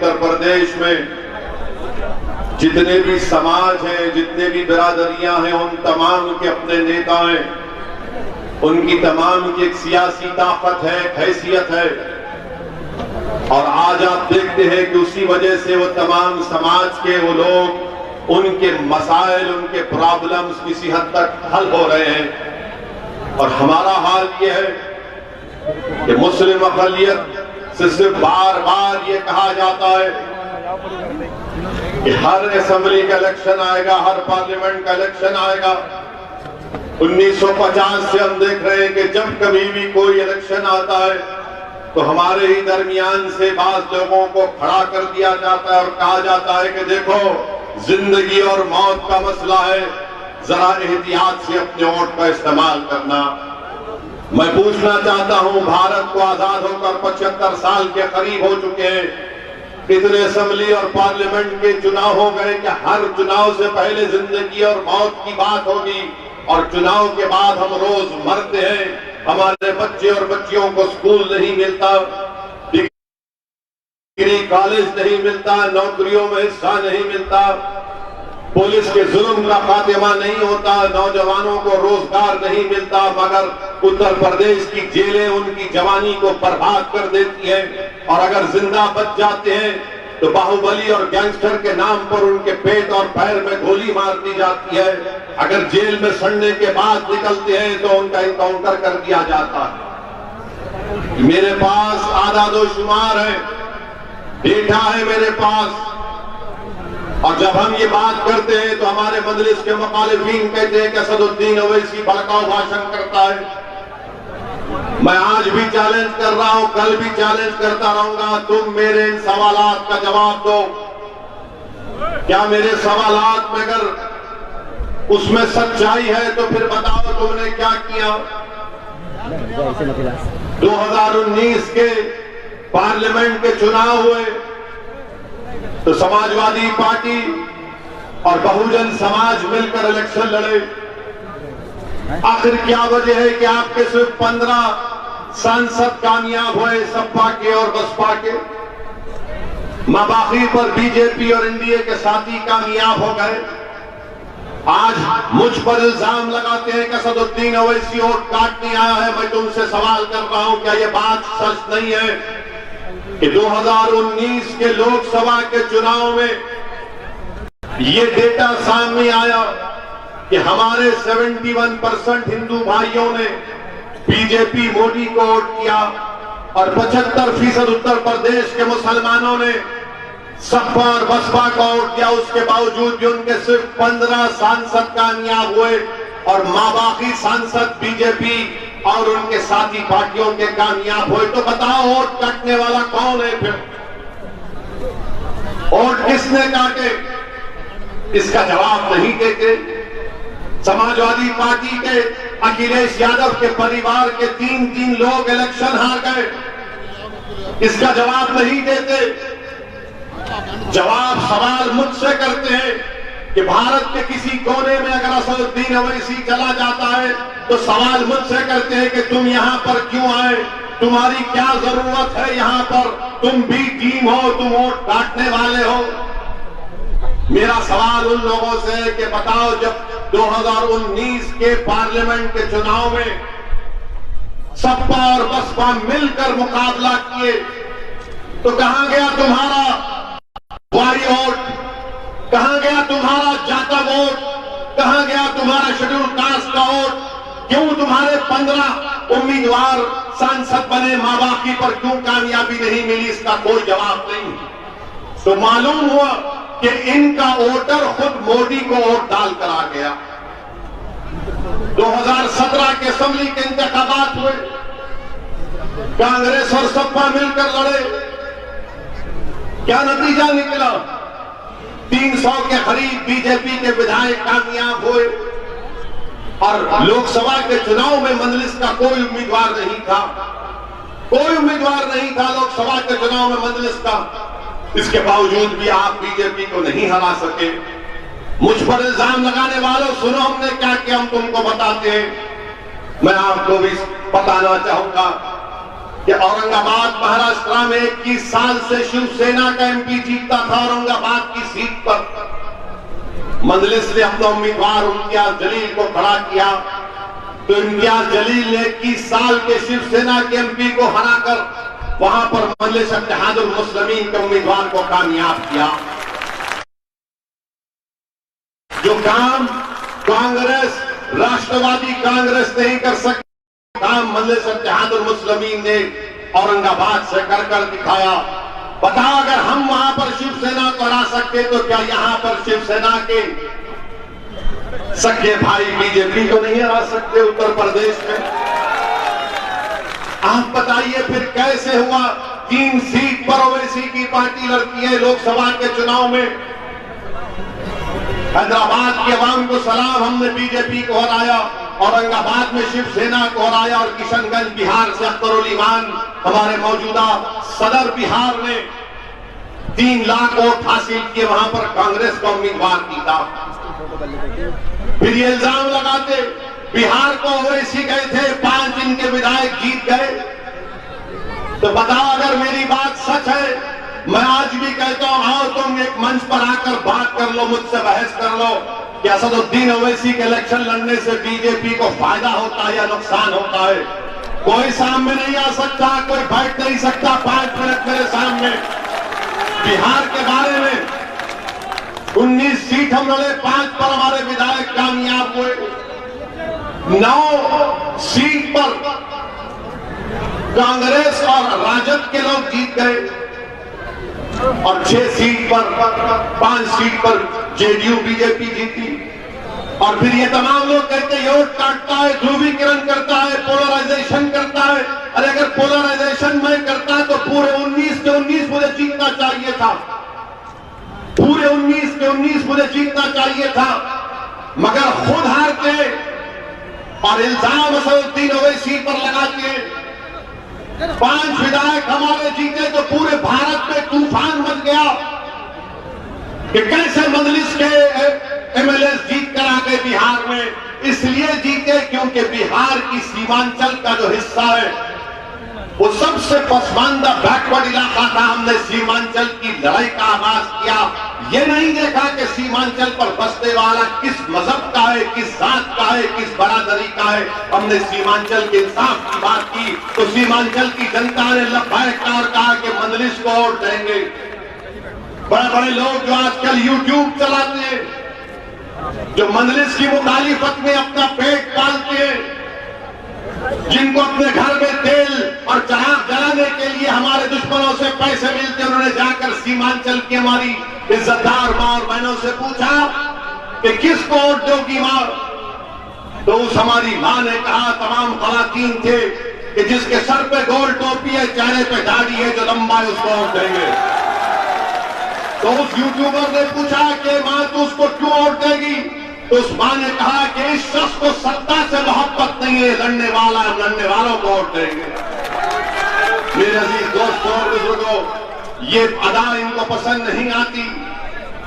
उत्तर प्रदेश में जितने भी समाज हैं, जितने भी बिरादरियां हैं, उन तमाम के अपने नेता हैं, उनकी तमाम की एक सियासी ताकत है, हैसियत है। और आज आप देखते हैं कि उसी वजह से वो तमाम समाज के वो लोग, उनके मसाइल, उनके प्रॉब्लम्स किसी हद तक हल हो रहे हैं। और हमारा हाल ये है कि मुस्लिम अक़लियत से सिर्फ बार बार ये कहा जाता है कि हर असेंबली का इलेक्शन आएगा, हर पार्लियामेंट का इलेक्शन आएगा। 1950 से हम देख रहे हैं कि जब कभी भी कोई इलेक्शन आता है तो हमारे ही दरमियान से बाज लोगों को खड़ा कर दिया जाता है और कहा जाता है कि देखो, जिंदगी और मौत का मसला है, जरा एहतियात से अपने वोट का इस्तेमाल करना। मैं पूछना चाहता हूं, भारत को आजाद होकर 75 साल के करीब हो चुके हैं, इतने असेंबली और पार्लियामेंट के चुनाव हो गए कि हर चुनाव से पहले जिंदगी और मौत की बात होगी और चुनाव के बाद हम रोज मरते हैं। हमारे बच्चे और बच्चियों को स्कूल नहीं मिलता, डिग्री कॉलेज नहीं मिलता, नौकरियों में हिस्सा नहीं मिलता, पुलिस के जुल्म का खात्मा नहीं होता, नौजवानों को रोजगार नहीं मिलता। मगर उत्तर प्रदेश की जेलें उनकी जवानी को बर्बाद कर देती हैं और अगर जिंदा बच जाते हैं तो बाहुबली और गैंगस्टर के नाम पर उनके पेट और पैर में गोली मार दी जाती है। अगर जेल में सड़ने के बाद निकलते हैं तो उनका इनकाउंटर कर दिया जाता है। मेरे पास आदादोशुमार है, डेटा है मेरे पास। और जब हम ये बात करते हैं तो हमारे मजलिस के मुखालिफीन कहते हैं कि असदुद्दीन ओवैसी भड़काऊ भाषण करता है। मैं आज भी चैलेंज कर रहा हूं, कल भी चैलेंज करता रहूंगा, तुम मेरे इन सवालात का जवाब दो। क्या मेरे सवालात में अगर उसमें सच्चाई है तो फिर बताओ तुमने क्या किया। 2019 के पार्लियामेंट के चुनाव हुए तो समाजवादी पार्टी और बहुजन समाज मिलकर इलेक्शन लड़े। आखिर क्या वजह है कि आपके सिर्फ 15 सांसद कामयाब हुए, सपा के और बसपा के, बाकी पर बीजेपी और एनडीए के साथी कामयाब हो गए। आज मुझ पर इल्जाम लगाते हैं कि असदुद्दीन ओवैसी वोट काटने आया है। मैं तुमसे सवाल कर रहा हूं, क्या यह बात सच नहीं है कि 2019 के लोकसभा के चुनाव में ये डेटा सामने आया कि हमारे 71% हिंदू भाइयों ने बीजेपी मोदी को वोट किया और 75% उत्तर प्रदेश के मुसलमानों ने सपा और बसपा को वोट किया। उसके बावजूद भी उनके सिर्फ 15 सांसद कामयाब हुए और बाकी सांसद बीजेपी और उनके साथी पार्टियों के कामयाब हुए। तो बताओ, वोट काटने वाला कौन है? फिर वोट किसने काटे? इसका जवाब नहीं देते। समाजवादी पार्टी के अखिलेश यादव के परिवार के 3 लोग इलेक्शन हार गए, इसका जवाब नहीं देते। जवाब सवाल मुझसे करते हैं कि भारत के किसी कोने में अगर असदुद्दीन ओवैसी चला जाता है तो सवाल मुझसे करते हैं कि तुम यहां पर क्यों आए, तुम्हारी क्या जरूरत है यहां पर, तुम बी टीम हो, तुम वोट काटने वाले हो। मेरा सवाल उन लोगों से है कि बताओ, जब 2019 के पार्लियामेंट के चुनाव में सपा और बसपा मिलकर मुकाबला किए तो कहां गया तुम्हारा वाई वोट, कहां गया तुम्हारा जाता वोट, कहां गया तुम्हारा शेड्यूल कास्ट का वोट? क्यों तुम्हारे 15 उम्मीदवार सांसद बने, बाकी पर क्यों कामयाबी नहीं मिली? इसका कोई जवाब नहीं। तो मालूम हुआ कि इनका वोटर खुद मोदी को वोट डालकर आ गया। 2017 के असेंबली के इंतखाबात हुए, कांग्रेस और सपा मिलकर लड़े, क्या नतीजा निकला? 300 के करीब बीजेपी के विधायक कामयाब हुए और लोकसभा के चुनाव में मजलिस का कोई उम्मीदवार नहीं था, कोई उम्मीदवार नहीं था लोकसभा के चुनाव में मजलिस का। इसके बावजूद भी आप बीजेपी को नहीं हरा सके। मुझ पर इल्जाम लगाने वालों, सुनो हमने क्या किया, हम तुमको बताते हैं। मैं आपको भी बताना चाहूंगा कि औरंगाबाद महाराष्ट्र में 21 साल से शिवसेना का एमपी जीतता था औरंगाबाद की सीट पर। मजलिस ने अपना उम्मीदवार इम्तियाज जलील को खड़ा किया तो इम्तियाज जलील ने 21 साल के शिवसेना के एमपी को हराकर वहां पर मजलिस इत्तेहादुल मुस्लिमीन के उम्मीदवार को कामयाब किया। जो काम कांग्रेस, राष्ट्रवादी कांग्रेस नहीं कर सकती, काम मजलिस इत्तेहादुल मुस्लिमीन ने औरंगाबाद से कर दिखाया। बताओ, अगर हम वहां पर शिवसेना को हरा सकते तो क्या यहां पर शिवसेना के सगे भाई बीजेपी को नहीं हरा सकते उत्तर प्रदेश में? आप बताइए फिर कैसे हुआ 3 सीट पर ओवैसी की पार्टी लड़ती है लोकसभा के चुनाव में। हैदराबाद के अवाम को सलाम, हमने बीजेपी को हराया, औरंगाबाद में शिवसेना को हराया और किशनगंज बिहार से अख्तरुल ईमान हमारे मौजूदा सदर बिहार ने 3 लाख वोट हासिल किए, वहां पर कांग्रेस का उम्मीदवार जीता। फिर ये इल्जाम लगाते बिहार को ओवैसी गए थे, 5 इनके विधायक जीत गए। तो बताओ, अगर मेरी बात सच है, मैं आज भी कहता हूं, आओ तुम एक मंच पर आकर बात कर लो, मुझसे बहस कर लो कि असदुद्दीन ओवैसी के इलेक्शन लड़ने से बीजेपी को फायदा होता है या नुकसान होता है। कोई सामने नहीं आ सकता, कोई बैठ नहीं सकता 5 मिनट मेरे सामने। बिहार के बारे में 19 सीट हम लड़े, 5 पर हमारे विधायक कामयाब हुए, 9 सीट पर कांग्रेस और राजद के लोग जीत गए और 6 सीट पर 5 सीट पर जेडीयू बीजेपी जीती। और फिर ये तमाम लोग कहते हैं वोट काटता है, ध्रुवीकरण करता है, पोलराइजेशन करता है। अरे अगर पोलराइजेशन मैं करता तो पूरे 19 के 19 मुझे जीतना चाहिए था, पूरे 19 के 19 मुझे जीतना चाहिए था, मगर खुद हारते और इल्जाम असदुद्दीन ओवैसी पर लगाते 5 विधायक हमारे जीते तो पूरे भारत में तूफान मच गया कि कैसे मजलिस के एमएलए जीत कर आ गए बिहार में। इसलिए जीते क्योंकि बिहार की सीमांचल का जो हिस्सा है वो सबसे पसमानदा बैकवर्ड इलाका था। हमने सीमांचल की लड़ाई का आगाज किया, ये नहीं देखा कि सीमांचल पर बसने वाला किस मजहब का है, किस जात का है, किस बरादरी का है। हमने सीमांचल के इंसाफ की बात की तो सीमांचल की जनता ने लब्बैक और कहा कि मजलिस को वोट देंगे। बड़े बड़े लोग जो आजकल यूट्यूब चलाते हैं, जो मजलिस की मुखालिफत में अपना पेट पालते हैं, जिनको अपने घर में तेल और चिराग जलाने के लिए हमारे दुश्मनों से पैसे मिलते, उन्होंने जाकर सीमांचल की हमारी इज्जतदार मां और बहनों से पूछा कि किसको वोट दोगी मां? तो उस हमारी मां ने कहा, तमाम खवातीन थे, कि जिसके सर पे गोल टोपी है, चेहरे पे दाढ़ी है, जो लंबा है उसको वोट देंगे। तो उस यूट्यूबर ने पूछा कि मां तू उसको क्यों वोट देगी? तो उस मां ने कहा कि इस शख्स को सत्ता से मोहब्बत नहीं है, लड़ने वालों को वोट देंगे। मेरे अजीज दोस्तों और बुजुर्गों, ये अदा इनको पसंद नहीं आती।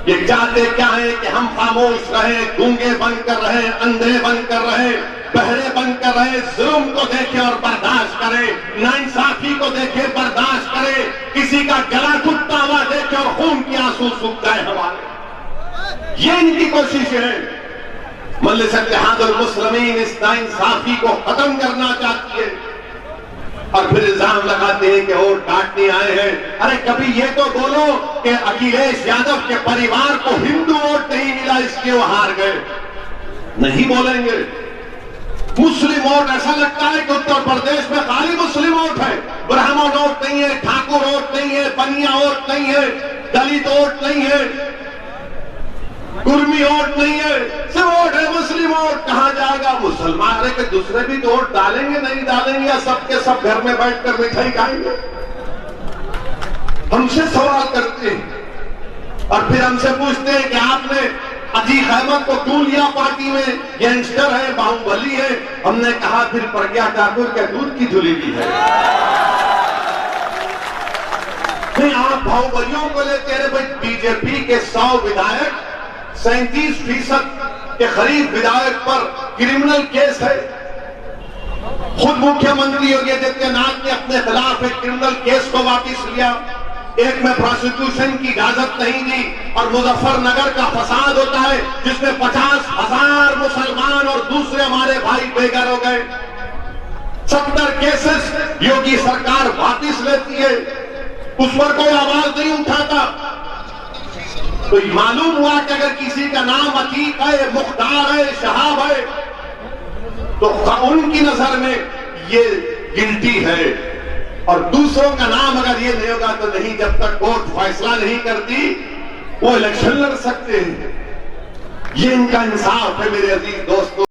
ये चाहते क्या है कि हम खामोश रहे, गूंगे बनकर रहे, अंधे बनकर रहे, बहरे बनकर रहे, जुल्म को देखे और बर्दाश्त करे, नाइंसाफी को देखे बर्दाश्त करे, किसी का गला घुटता हुआ देखे और खून के आंसू सूख जाए हमारे। ये इनकी कोशिश है। मजलिस इत्तेहादुल मुस्लिमीन इस नाइंसाफी को खत्म करना चाहती है और फिर इल्जाम लगाते हैं कि वोट काटने आए हैं। अरे कभी ये तो बोलो कि अखिलेश यादव के परिवार को हिंदू वोट नहीं मिला इसलिए वो हार गए, नहीं बोलेंगे। मुस्लिम वोट, ऐसा लगता है कि उत्तर प्रदेश में खाली मुस्लिम वोट है, ब्राह्मण वोट नहीं है, ठाकुर वोट नहीं है, बनिया वोट नहीं है, दलित वोट नहीं है, कुर्मी वोट नहीं है, सिर्फ वोट है मुस्लिम वोट। कहां जाएगा मुसलमान? अरे कि दूसरे भी तो वोट डालेंगे, नहीं डालेंगे, या सबके सब घर में बैठकर मिठाई खाएंगे? हमसे सवाल करते हैं और फिर हमसे पूछते हैं कि आपने अतीक अहमद को क्यों लिया पार्टी में, गैंगस्टर है, बाहुबली है। हमने कहा फिर प्रज्ञा ठाकुर के दूध की धुली भी है। नहीं, आप बाहुबलियों को लेते हैं। भाई बीजेपी के 100 विधायक 37% के करीब विधायक पर क्रिमिनल केस है। खुद मुख्यमंत्री योगी आदित्यनाथ ने अपने खिलाफ एक क्रिमिनल केस को वापस लिया, एक में प्रोसिक्यूशन की इजाजत नहीं दी, और मुजफ्फरनगर का फसाद होता है जिसमें 50,000 मुसलमान और दूसरे हमारे भाई बेघर हो गए। 70 केसेस योगी सरकार वापस लेती है, उस पर कोई आवाज नहीं उठाता। तो मालूम हुआ कि अगर किसी का नाम अतीक है, मुख्तार है, शहाब है, तो उनकी नजर में ये गिल्टी है, और दूसरों का नाम अगर ये नहीं होगा तो नहीं, जब तक कोर्ट फैसला नहीं करती वो इलेक्शन लड़ सकते हैं। ये इनका इंसाफ है मेरे अजीज दोस्तों।